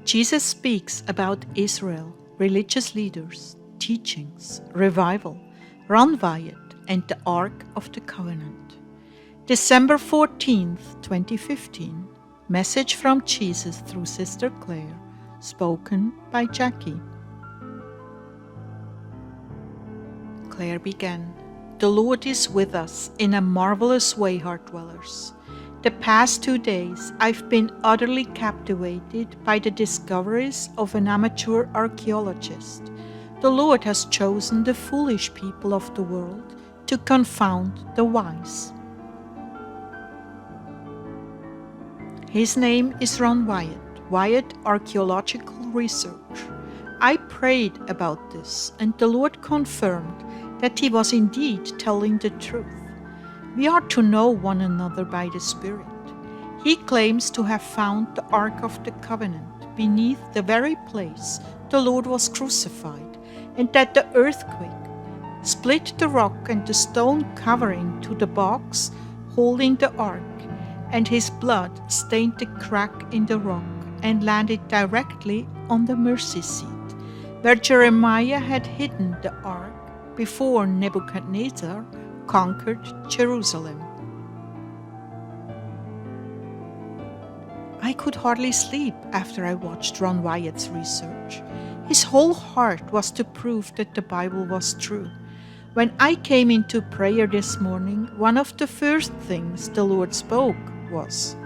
Jesus speaks about Israel, religious leaders, teachings, revival, Ron Wyatt, and the Ark of the Covenant. December 14th, 2015. Message from Jesus through Sister Clare, spoken by Jackie. Clare began. The Lord is with us in a marvelous way, Heartdwellers. The past 2 days, I've been utterly captivated by the discoveries of an amateur archeologist. The Lord has chosen the foolish people of the world to confound the wise. His name is Ron Wyatt, Wyatt Archeological Research. I prayed about this, and the Lord confirmed that he was indeed telling the truth. We are to know one another by the Spirit. He claims to have found the Ark of the Covenant beneath the very place the Lord was crucified, and that the earthquake split the rock and the stone covering to the box holding the ark, and his blood stained the crack in the rock and landed directly on the mercy seat, where Jeremiah had hidden the ark before Nebuchadnezzar conquered Jerusalem. I could hardly sleep after I watched Ron Wyatt's research. His whole heart was to prove that the Bible was true. When I came into prayer this morning, one of the first things the Lord spoke was,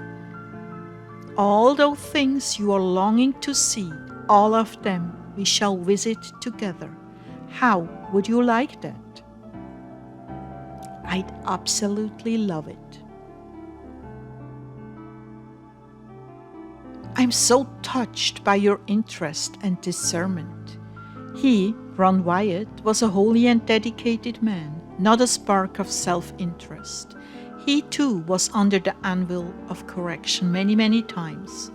"All those things you are longing to see, all of them we shall visit together. How would you like that?" I'd absolutely love it. I'm so touched by your interest and discernment. He, Ron Wyatt, was a holy and dedicated man, not a spark of self-interest. He too was under the anvil of correction many times.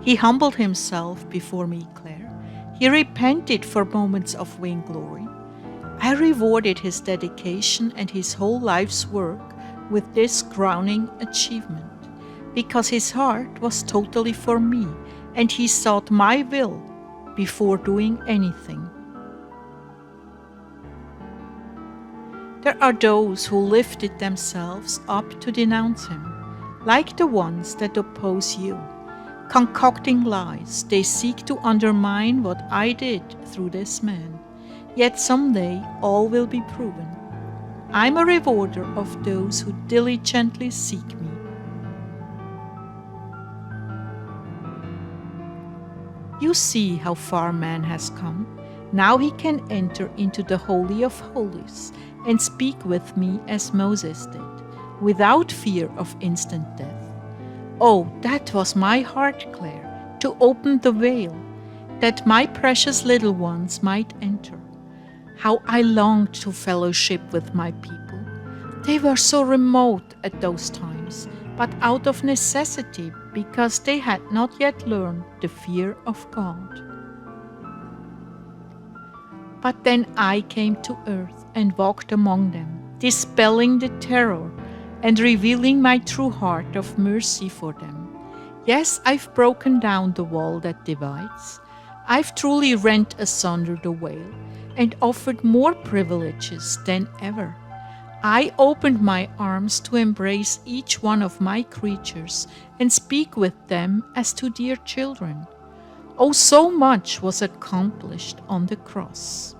He humbled himself before me, Clare. He repented for moments of vainglory. I rewarded his dedication and his whole life's work with this crowning achievement, because his heart was totally for me, and he sought my will before doing anything. There are those who lifted themselves up to denounce him, like the ones that oppose you. Concocting lies, they seek to undermine what I did through this man. Yet someday all will be proven. I'm a rewarder of those who diligently seek me. You see how far man has come. Now he can enter into the Holy of Holies and speak with me as Moses did, without fear of instant death. Oh, that was my heart, Clare, to open the veil, that my precious little ones might enter. How I longed to fellowship with my people. They were so remote at those times, but out of necessity, because they had not yet learned the fear of God. But then I came to earth and walked among them, dispelling the terror and revealing my true heart of mercy for them. Yes, I've broken down the wall that divides. I've truly rent asunder the veil and offered more privileges than ever. I opened my arms to embrace each one of my creatures and speak with them as to dear children. Oh, so much was accomplished on the cross.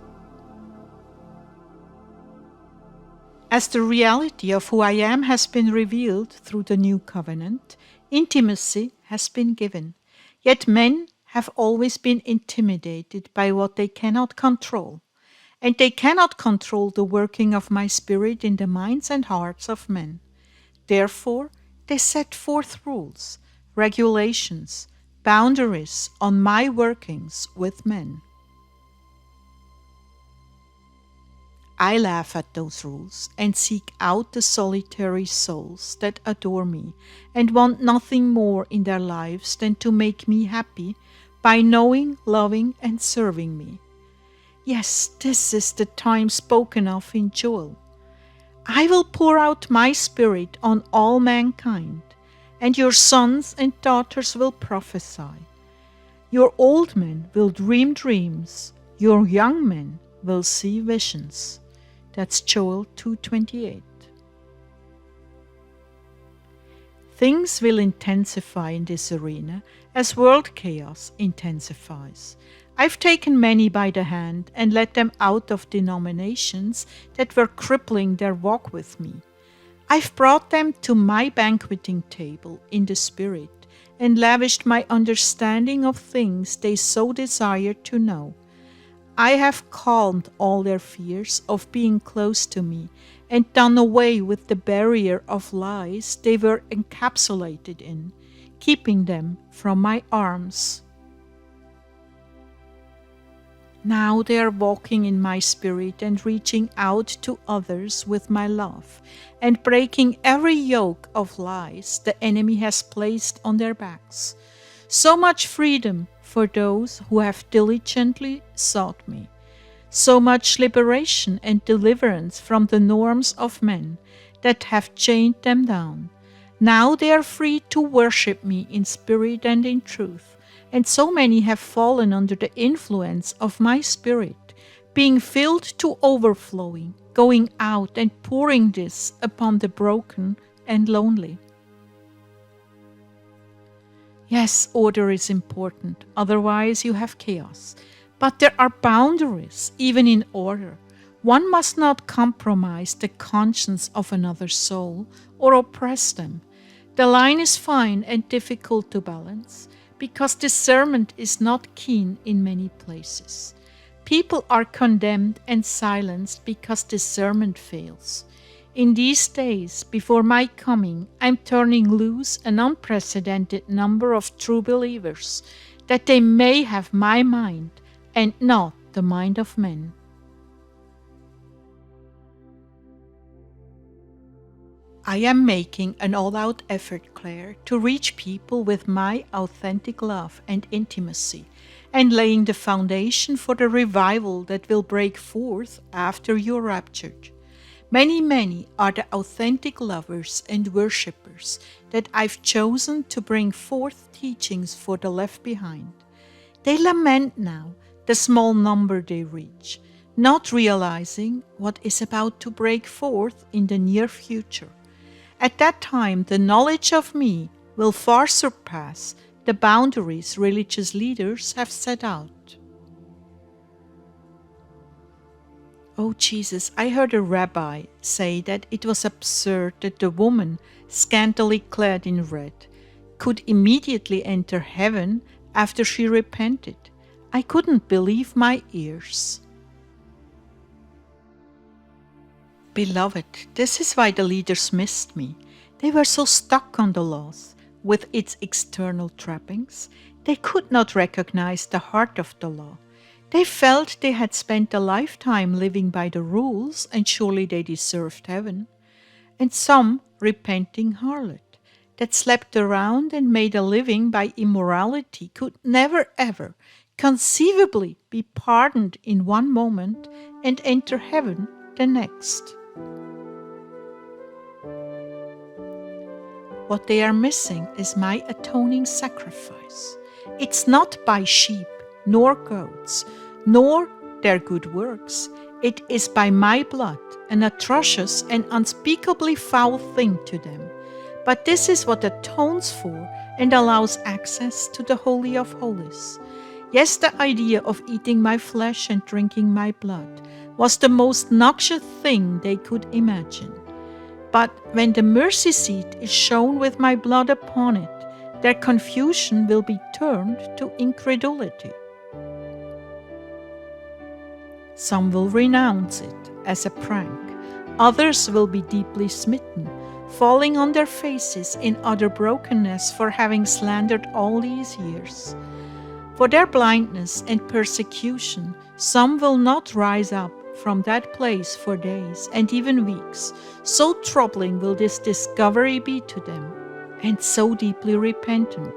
As the reality of who I am has been revealed through the new covenant, intimacy has been given. Yet men have always been intimidated by what they cannot control, and they cannot control the working of my Spirit in the minds and hearts of men. Therefore, they set forth rules, regulations, boundaries on my workings with men. I laugh at those rules and seek out the solitary souls that adore me and want nothing more in their lives than to make me happy by knowing, loving, and serving me. Yes, this is the time spoken of in Joel. I will pour out my Spirit on all mankind, and your sons and daughters will prophesy. Your old men will dream dreams. Your young men will see visions. That's Joel 2:28. Things will intensify in this arena as world chaos intensifies. I've taken many by the hand and led them out of denominations that were crippling their walk with me. I've brought them to my banqueting table in the Spirit and lavished my understanding of things they so desired to know. I have calmed all their fears of being close to me and done away with the barrier of lies they were encapsulated in, keeping them from my arms. Now they are walking in my spirit and reaching out to others with my love and breaking every yoke of lies the enemy has placed on their backs. So much freedom for those who have diligently sought me. So much liberation and deliverance from the norms of men that have chained them down. Now they are free to worship me in spirit and in truth. And so many have fallen under the influence of my spirit, being filled to overflowing, going out and pouring this upon the broken and lonely. Yes, order is important, otherwise you have chaos. But there are boundaries, even in order. One must not compromise the conscience of another soul or oppress them. The line is fine and difficult to balance, because discernment is not keen in many places. People are condemned and silenced because discernment fails. In these days, before my coming, I'm turning loose an unprecedented number of true believers, that they may have my mind and not the mind of men. I am making an all-out effort, Clare, to reach people with my authentic love and intimacy, and laying the foundation for the revival that will break forth after you're raptured. Many are the authentic lovers and worshippers that I've chosen to bring forth teachings for the left behind. They lament now the small number they reach, not realizing what is about to break forth in the near future. At that time, the knowledge of me will far surpass the boundaries religious leaders have set out. Oh Jesus, I heard a rabbi say that it was absurd that the woman, scantily clad in red, could immediately enter heaven after she repented. I couldn't believe my ears. Beloved, this is why the leaders missed me. They were so stuck on the laws, with its external trappings, they could not recognize the heart of the law. They felt they had spent a lifetime living by the rules, and surely they deserved heaven. And some repenting harlot that slept around and made a living by immorality could never ever conceivably be pardoned in one moment and enter heaven the next. What they are missing is my atoning sacrifice. It's not by sheep, nor goats, nor their good works. It is by my blood, an atrocious and unspeakably foul thing to them. But this is what atones for and allows access to the Holy of Holies. Yes, the idea of eating my flesh and drinking my blood was the most noxious thing they could imagine. But when the mercy seat is shown with my blood upon it, their confusion will be turned to incredulity. Some will renounce it as a prank. Others will be deeply smitten, falling on their faces in utter brokenness for having slandered all these years. For their blindness and persecution, some will not rise up from that place for days and even weeks. So troubling will this discovery be to them, and so deeply repentant.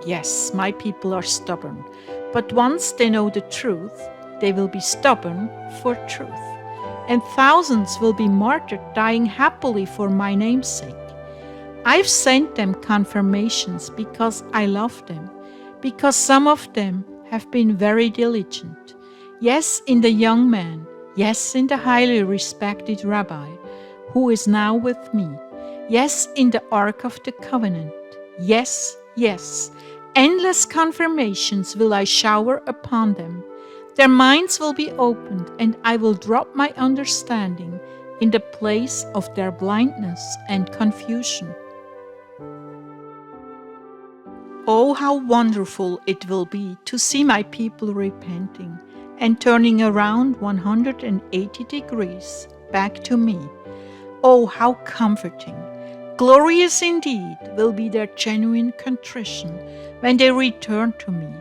Yes, my people are stubborn, but once they know the truth, they will be stubborn for truth. And thousands will be martyred, dying happily for my name's sake. I've sent them confirmations because I love them, because some of them have been very diligent. Yes, in the young man, yes, in the highly respected rabbi, who is now with me. Yes, in the Ark of the Covenant. Yes, yes, endless confirmations will I shower upon them. Their minds will be opened, and I will drop my understanding in the place of their blindness and confusion. Oh, how wonderful it will be to see my people repenting and turning around 180 degrees back to me. Oh, how comforting! Glorious indeed will be their genuine contrition when they return to me,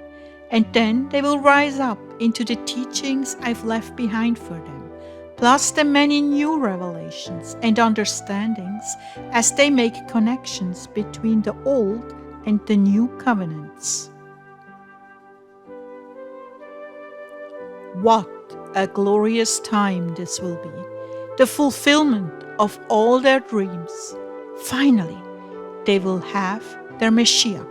and then they will rise up into the teachings I've left behind for them, plus the many new revelations and understandings as they make connections between the old and the new covenants. What a glorious time this will be, the fulfillment of all their dreams. Finally, they will have their Messiah.